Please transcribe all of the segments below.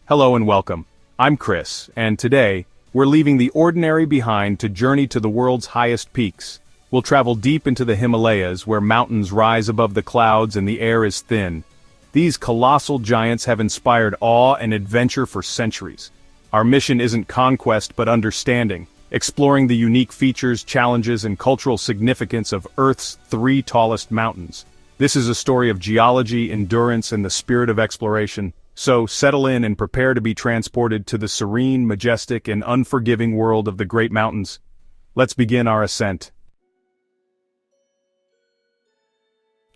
Hello and welcome. I'm Chris, and today, we're leaving the ordinary behind to journey to the world's highest peaks. We'll travel deep into the Himalayas where mountains rise above the clouds and the air is thin. These colossal giants have inspired awe and adventure for centuries. Our mission isn't conquest but understanding, exploring the unique features, challenges, and cultural significance of Earth's three tallest mountains. This is a story of geology, endurance, and the spirit of exploration. So, settle in and prepare to be transported to the serene, majestic, and unforgiving world of the Great Mountains. Let's begin our ascent.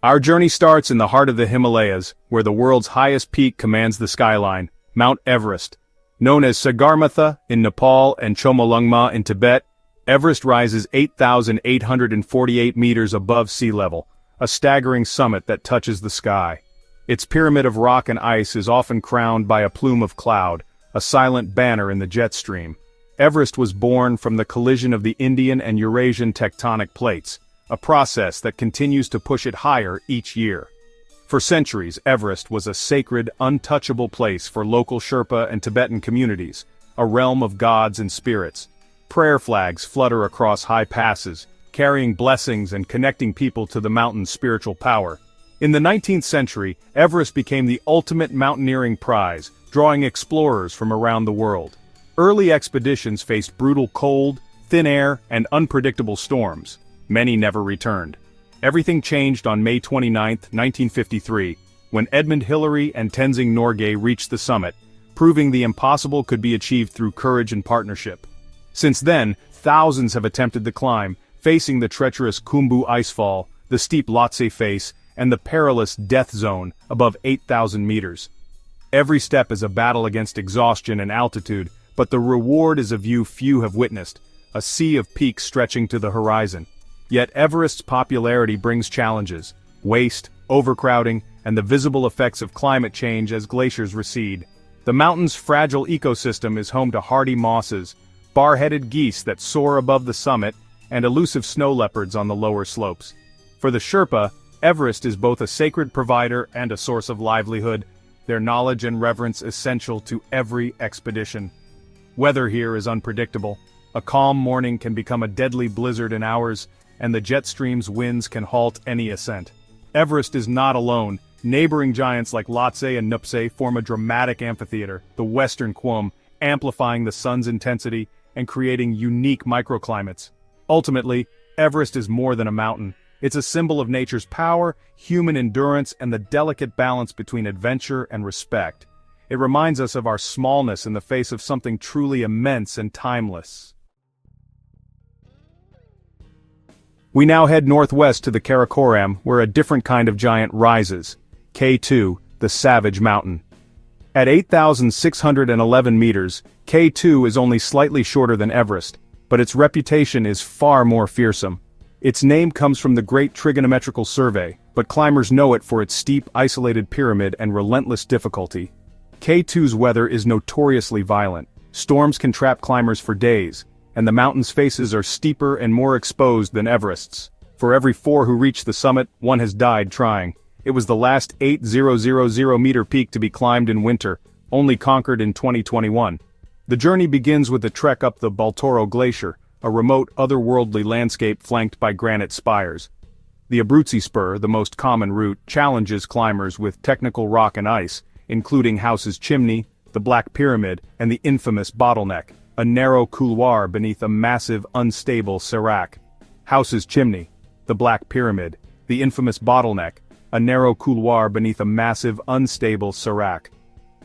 Our journey starts in the heart of the Himalayas, where the world's highest peak commands the skyline, Mount Everest. Known as Sagarmatha in Nepal and Qomolangma in Tibet, Everest rises 8,848 meters above sea level, a staggering summit that touches the sky. Its pyramid of rock and ice is often crowned by a plume of cloud, a silent banner in the jet stream. Everest was born from the collision of the Indian and Eurasian tectonic plates, a process that continues to push it higher each year. For centuries, Everest was a sacred, untouchable place for local Sherpa and Tibetan communities, a realm of gods and spirits. Prayer flags flutter across high passes, carrying blessings and connecting people to the mountain's spiritual power. In the 19th century, Everest became the ultimate mountaineering prize, drawing explorers from around the world. Early expeditions faced brutal cold, thin air, and unpredictable storms. Many never returned. Everything changed on May 29, 1953, when Edmund Hillary and Tenzing Norgay reached the summit, proving the impossible could be achieved through courage and partnership. Since then, thousands have attempted the climb, facing the treacherous Khumbu Icefall, the steep Lhotse face, and the perilous death zone above 8,000 meters. Every step is a battle against exhaustion and altitude, but the reward is a view few have witnessed, a sea of peaks stretching to the horizon. Yet Everest's popularity brings challenges: waste, overcrowding, and the visible effects of climate change as glaciers recede. The mountain's fragile ecosystem is home to hardy mosses, bar-headed geese that soar above the summit, and elusive snow leopards on the lower slopes. For the Sherpa, Everest is both a sacred provider and a source of livelihood, their knowledge and reverence essential to every expedition. Weather here is unpredictable. A calm morning can become a deadly blizzard in hours, and the jet stream's winds can halt any ascent. Everest is not alone. Neighboring giants like Lhotse and Nuptse form a dramatic amphitheater, the Western Qom, amplifying the sun's intensity and creating unique microclimates. Ultimately, Everest is more than a mountain. It's a symbol of nature's power, human endurance, and the delicate balance between adventure and respect. It reminds us of our smallness in the face of something truly immense and timeless. We now head northwest to the Karakoram, where a different kind of giant rises, K2, the Savage Mountain. At 8,611 meters, K2 is only slightly shorter than Everest, but its reputation is far more fearsome. Its name comes from the Great Trigonometrical Survey, but climbers know it for its steep, isolated pyramid and relentless difficulty. K2's weather is notoriously violent. Storms can trap climbers for days, and the mountain's faces are steeper and more exposed than Everest's. For every 4 who reach the summit, 1 has died trying. It was the last 8,000-meter peak to be climbed in winter, only conquered in 2021. The journey begins with a trek up the Baltoro Glacier, a remote, otherworldly landscape flanked by granite spires. The Abruzzi Spur, the most common route, challenges climbers with technical rock and ice, including House's Chimney, the Black Pyramid, and the infamous Bottleneck, a narrow couloir beneath a massive, unstable sérac. House's Chimney, the Black Pyramid, the infamous Bottleneck, a narrow couloir beneath a massive, unstable sérac.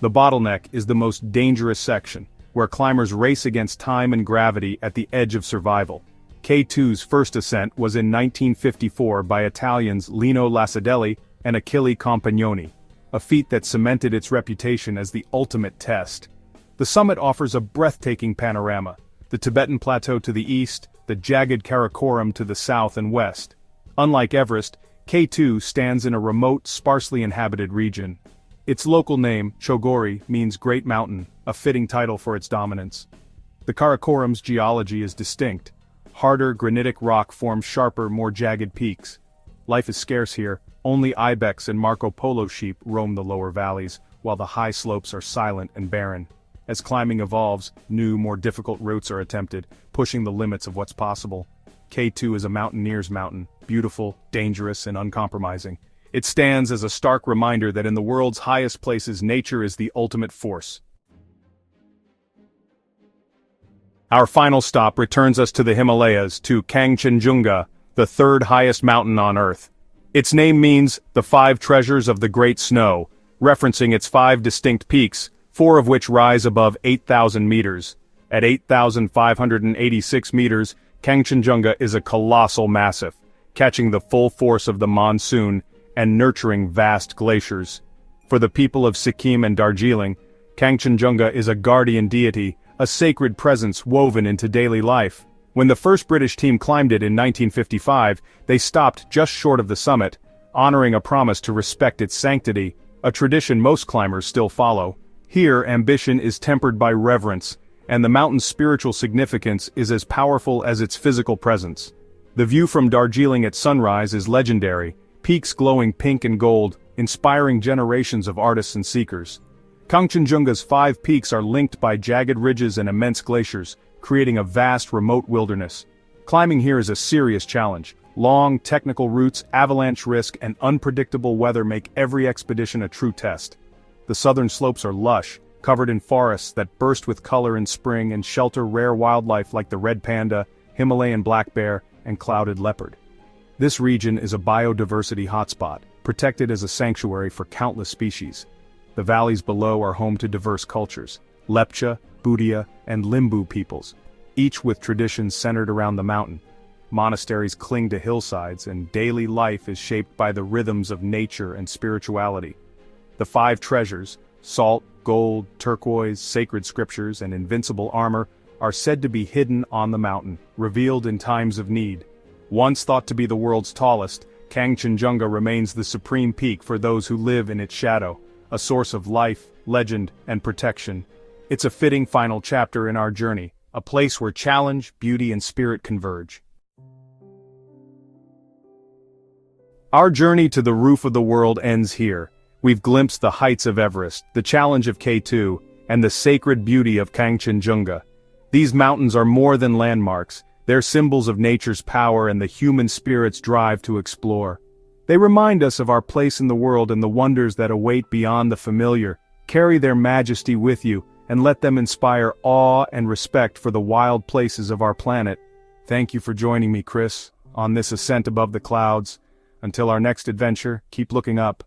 The Bottleneck is the most dangerous section, where climbers race against time and gravity at the edge of survival. K2's first ascent was in 1954 by Italians Lino Lacedelli and Achille Compagnoni, a feat that cemented its reputation as the ultimate test. The summit offers a breathtaking panorama: the Tibetan Plateau to the east, the jagged Karakoram to the south and west. Unlike Everest, K2 stands in a remote, sparsely inhabited region. Its local name, Chogori, means Great Mountain, a fitting title for its dominance. The Karakoram's geology is distinct. Harder granitic rock forms sharper, more jagged peaks. Life is scarce here. Only ibex and Marco Polo sheep roam the lower valleys, while the high slopes are silent and barren. As climbing evolves, new, more difficult routes are attempted, pushing the limits of what's possible. K2 is a mountaineer's mountain, beautiful, dangerous, and uncompromising. It stands as a stark reminder that in the world's highest places nature is the ultimate force. Our final stop returns us to the Himalayas, to Kangchenjunga, the third highest mountain on Earth. Its name means the five treasures of the Great Snow, referencing its five distinct peaks, four of which rise above 8,000 meters. At 8,586 meters, Kangchenjunga is a colossal massif, catching the full force of the monsoon and nurturing vast glaciers. For the people of Sikkim and Darjeeling, Kangchenjunga is a guardian deity, a sacred presence woven into daily life. When the first British team climbed it in 1955, they stopped just short of the summit, honoring a promise to respect its sanctity, a tradition most climbers still follow. Here, ambition is tempered by reverence, and the mountain's spiritual significance is as powerful as its physical presence. The view from Darjeeling at sunrise is legendary, peaks glowing pink and gold, inspiring generations of artists and seekers. Kangchenjunga's five peaks are linked by jagged ridges and immense glaciers, creating a vast remote wilderness. Climbing here is a serious challenge. Long, technical routes, avalanche risk, and unpredictable weather make every expedition a true test. The southern slopes are lush, covered in forests that burst with color in spring and shelter rare wildlife like the red panda, Himalayan black bear, and clouded leopard. This region is a biodiversity hotspot, protected as a sanctuary for countless species. The valleys below are home to diverse cultures, Lepcha, Budia, and Limbu peoples, each with traditions centered around the mountain. Monasteries cling to hillsides, and daily life is shaped by the rhythms of nature and spirituality. The five treasures, salt, gold, turquoise, sacred scriptures, and invincible armor, are said to be hidden on the mountain, revealed in times of need. Once thought to be the world's tallest, Kangchenjunga remains the supreme peak for those who live in its shadow, a source of life, legend, and protection. It's a fitting final chapter in our journey, a place where challenge, beauty, and spirit converge. Our journey to the roof of the world ends here. We've glimpsed the heights of Everest, the challenge of K2, and the sacred beauty of Kangchenjunga. These mountains are more than landmarks, they're symbols of nature's power and the human spirit's drive to explore. They remind us of our place in the world and the wonders that await beyond the familiar. Carry their majesty with you, and let them inspire awe and respect for the wild places of our planet. Thank you for joining me, Chris, on this ascent above the clouds. Until our next adventure, keep looking up.